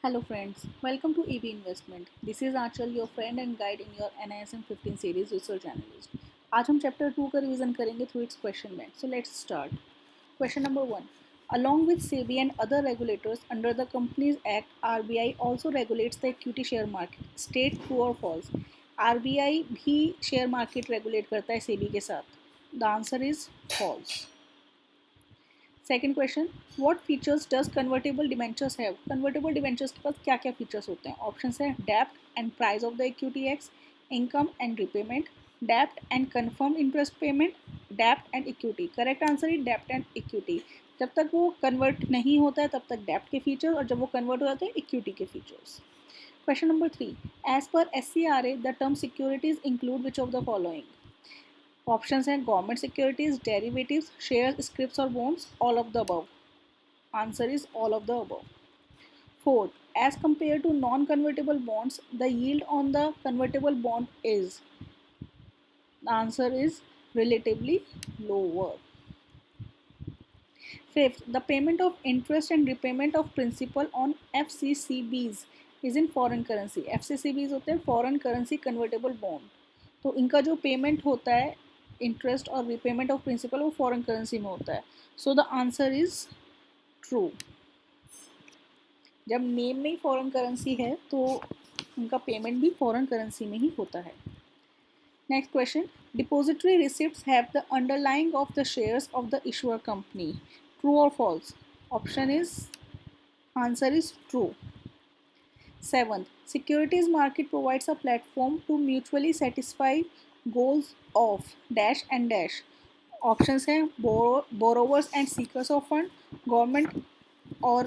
Hello friends, welcome to EB Investment. This is Aanchal, your friend and guide in your NISM 15 series research analyst. आज हम chapter 2 का revision करेंगे through it's question bank. So let's start. Question number 1. Along with SEBI and other regulators under the Companies Act, RBI also regulates the equity share market. State true or false? RBI भी share market regulate करता है SEBI के साथ. The answer is false. Second question, what features does convertible debentures have? Convertible debentures के पास क्या क्या features होते हैं? ऑप्शन है डेप्ट and price of the equity x, income and repayment, dept and confirm interest payment, dept and equity. Correct answer is dept and equity. जब तक वो convert नहीं होता है तब तक डेप्ट के फीचर्स, और जब वो कन्वर्ट हो जाते हैं इक्विटी के features. Question number 3. As per SCRA the term securities include which of the following? Options हैं government securities, derivatives, shares, scripts और bonds. All of the above. Answer is all of the above. Fourth, as compare to non convertible bonds the yield on the convertible bond is. The answer is relatively lower. Fifth, the payment of interest and repayment of principal on FCCBs is in foreign currency. FCCBs होते हैं foreign currency convertible bond. तो इनका जो payment होता है interest और repayment of principal वो foreign currency में होता है. So the answer is true. जब नेम में ही फॉरेन करेंसी है तो उनका पेमेंट भी फॉरेन करेंसी में ही होता है. Next question, depository receipts have the underlying of the shares of the issuer company. True और false? Option is answer is true. Seventh, securities market provides a platform to mutually satisfy goals of dash and dash. Options हैं borrowers and seekers of fund, government or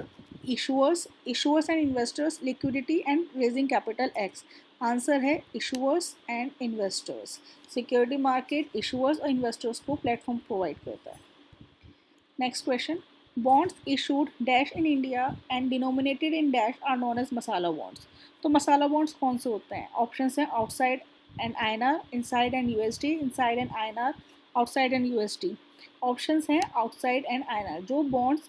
issuers and investors, liquidity and raising capital X. Answer है issuers and investors. Security market issuers और investors को platform provide करता है. Next question, bonds issued dash in India and denominated in dash are known as masala bonds. तो masala bonds कौन से होते हैं? ऑप्शंस हैं outside and INR, inside and USD, inside and INR, outside and USD. Options हैं outside and INR. जो bonds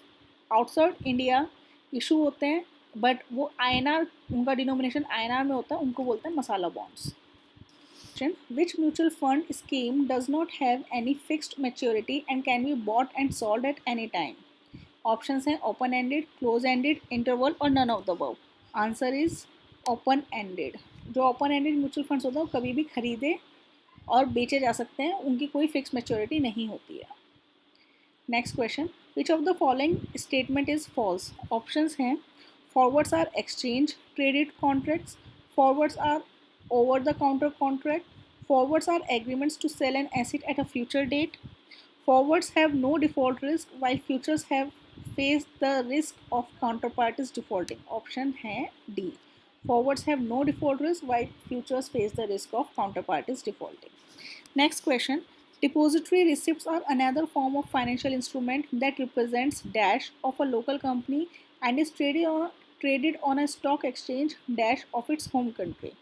outside India issue होते हैं बट वो INR, उनका डिनोमिनेशन INR में होता है, उनको बोलते हैं मसाला bonds. Which mutual fund scheme does not have any fixed maturity and can be bought and sold at any time? Options हैं open ended, close ended, interval और none of the above. Answer is open ended. जो open ended mutual funds होता है वो कभी भी खरीदे और बेचे जा सकते हैं, उनकी कोई फिक्स मैच्योरिटी नहीं होती है. Next question, which of the following statement is false? Options हैं forwards are exchange traded contracts, forwards are over the counter contract, forwards are agreements to sell an asset at a future date, forwards have no default risk while futures have faced the risk of counterparties defaulting. Option है D. Forwards have no default risk while futures face the risk of counterparties defaulting. Next question, depository receipts are another form of financial instrument that represents dash of a local company and is traded on a stock exchange dash of its home country.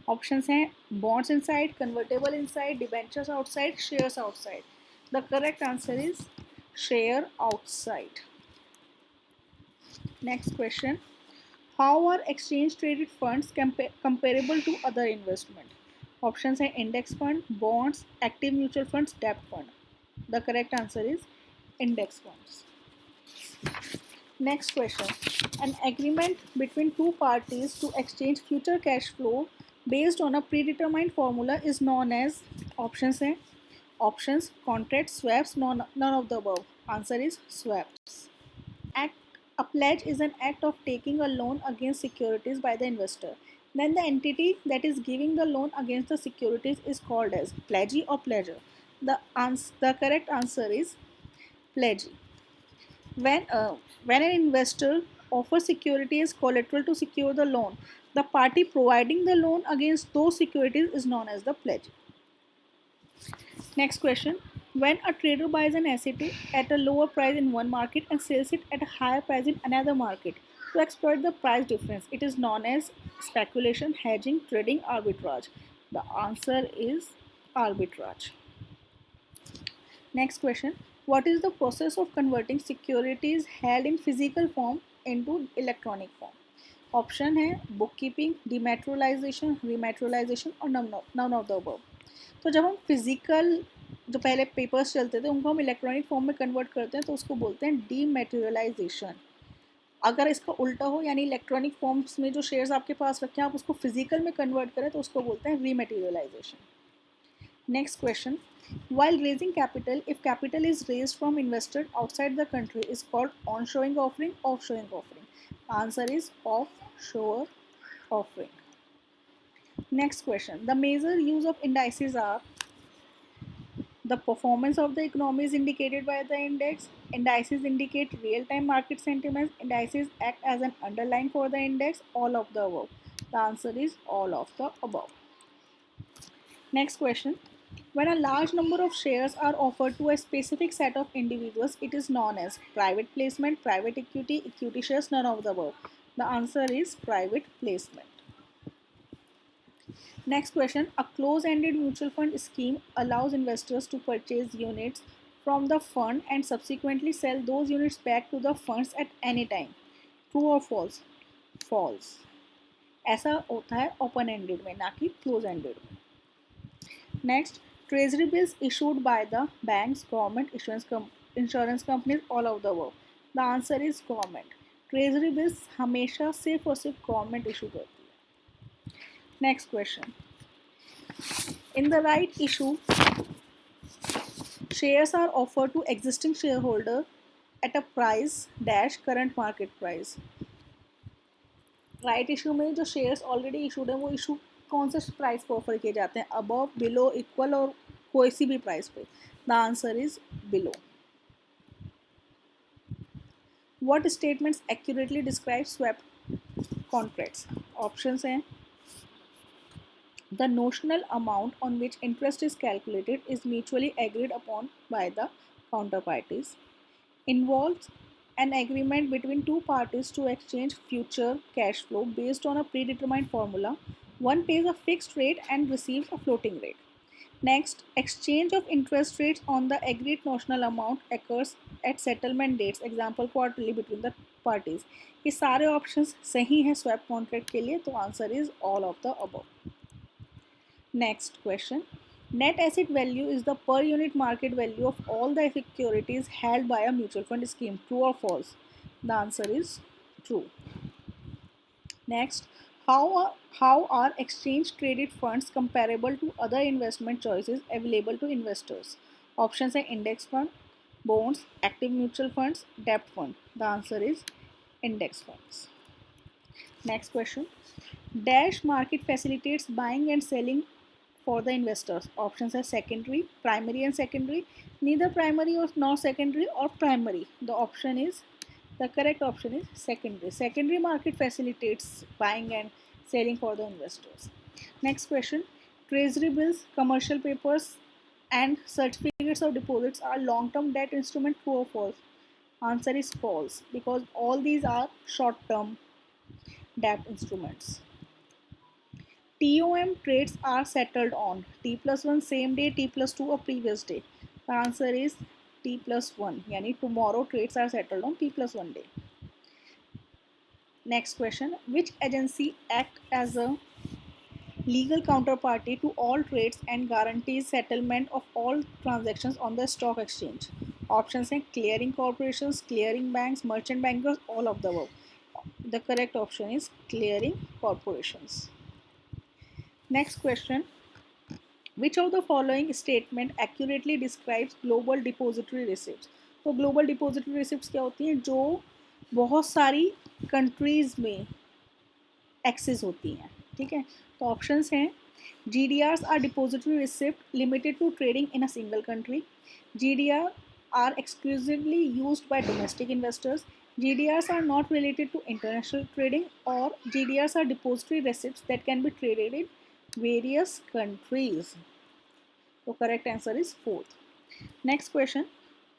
Options हैं bonds inside, convertible inside, debentures outside, shares outside. The correct answer is share outside. Next question, how are exchange traded funds comparable to other investment? Options हैं index fund, bonds, active mutual funds, डेब्ट fund. The correct answer is index funds. Next question, an agreement between two parties to exchange future cash flow based on a predetermined formula is known as. Options हैं options, contracts, swaps, none of the above. Answer is swaps. A pledge is an act of taking a loan against securities by the investor. Then the entity that is giving the loan against the securities is called as pledgee or pledger. The correct answer is pledgee. When an investor offers security as collateral to secure the loan, the party providing the loan against those securities is known as the pledge. Next question, when a trader buys an asset at a lower price in one market and sells it at a higher price in another market to exploit the price difference, it is known as speculation, hedging, trading, arbitrage. The answer is arbitrage. Next question, what is the process of converting securities held in physical form into electronic form? Option है book keeping, डिमेट्रोलाइजेशन, रिमेट्रोलाइजेशन और none of the above. तो जब हम physical जो पहले papers चलते थे उनको हम इलेक्ट्रॉनिक फॉर्म में कन्वर्ट करते हैं तो उसको बोलते हैं डीमेटेरियलाइजेशन। अगर इसका उल्टा हो यानी इलेक्ट्रॉनिक फॉर्म्स में जो शेयर्स आपके पास रखे हैं आप उसको फिजिकल में कन्वर्ट करें तो उसको बोलते हैं rematerialization. Next question, while raising capital, if capital is raised from investor outside the country is called on-shoring offering, off-shoring offering. Answer is offshore offering. Next question, the major use of indices are the performance of the economy is indicated by the index. Indices indicate real-time market sentiments. Indices act as an underlying for the index. All of the above. The answer is all of the above. Next question. When a large number of shares are offered to a specific set of individuals, it is known as private placement, private equity, equity shares, none of the above. The answer is private placement. Next question, a close-ended mutual fund scheme allows investors to purchase units from the fund and subsequently sell those units back to the funds at any time. True or false? False. ऐसा होता है open ended में, ना कि close ended में. Next, treasury bills issued by the banks, government, insurance companies, all of the above. The answer is government. Treasury bills हमेशा सिर्फ और सिर्फ government issue करती है. Next question. In the right issue, shares are offered to existing shareholder at a price dash current market price. Right issue में जो shares already issued हैं वो इशू कौन से प्राइस पे ऑफर किए जाते हैं, अबव, बिलो, इक्वल और कोई सी भी प्राइस पे. The answer is below. What statements accurately describe swap contracts? Options हैं the notional amount on which interest is calculated is mutually agreed upon by the counter parties, involves an agreement between two parties to exchange future cash flow based on a predetermined formula. One pays a fixed rate and receives a floating rate. Next, exchange of interest rates on the agreed notional amount occurs at settlement dates, example quarterly, between the parties. ये सारे options सही हैं swap contract के लिए, तो answer is all of the above. Next question. Net asset value is the per unit market value of all the securities held by a mutual fund scheme. True or false? The answer is true. Next, how are exchange traded funds comparable to other investment choices available to investors? Options are index fund, bonds, active mutual funds, debt fund. The answer is index funds. Next question. Dash market facilitates buying and selling for the investors. Options are secondary, primary and secondary, neither primary or nor secondary or primary. The correct option is secondary. Secondary market facilitates buying and selling for the investors. Next question. Treasury bills, commercial papers and certificates of deposits are long-term debt instrument. True or false? Answer is false because all these are short-term debt instruments. TOM trades are settled on T+1 same day, T+2 or previous day. The answer is T+1. यानी tomorrow trades are settled on T+1 day. Next question. Which agency act as a legal counterparty to all trades and guarantees settlement of all transactions on the stock exchange? Options are clearing corporations, clearing banks, merchant bankers, all of the above. The correct option is clearing corporations. Next question. Which of the following statement accurately describes global depository receipts? तो global depository receipts क्या होती हैं? जो बहुत सारी countries में access होती हैं. ठीक है, तो ऑप्शंस हैं GDRs are depository receipt limited to trading in a single country. GDR are exclusively used by domestic investors. GDRs are not related to international trading, or GDRs are depository receipts that can be traded in various countries. So correct answer is fourth. Next question.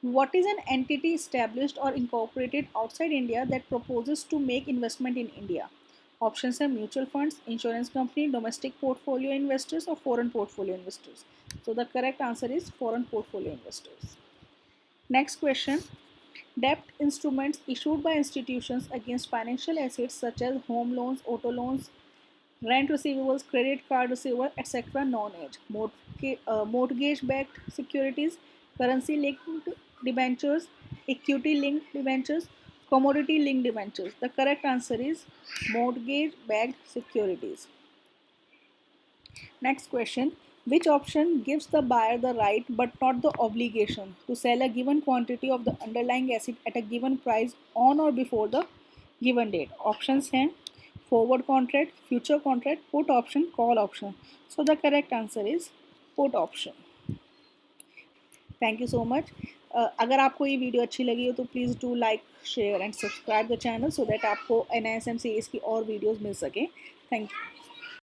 What is an entity established or incorporated outside India that proposes to make investment in India? Options are mutual funds, insurance company, domestic portfolio investors or foreign portfolio investors. So the correct answer is foreign portfolio investors. Next question. Debt instruments issued by institutions against financial assets such as home loans, auto loans, rent receivables, credit card receivable, etc. Non-age. Mortgage-backed securities, currency-linked debentures, equity-linked debentures, commodity-linked debentures. The correct answer is mortgage-backed securities. Next question. Which option gives the buyer the right but not the obligation to sell a given quantity of the underlying asset at a given price on or before the given date? Options हैं forward contract, future contract, put option, call option. So the correct answer is put option. Thank you so much. अगर आपको ये video अच्छी लगी हो तो please do like share and subscribe the channel so that आपको NISM series की और वीडियोज़ मिल सकें. Thank you.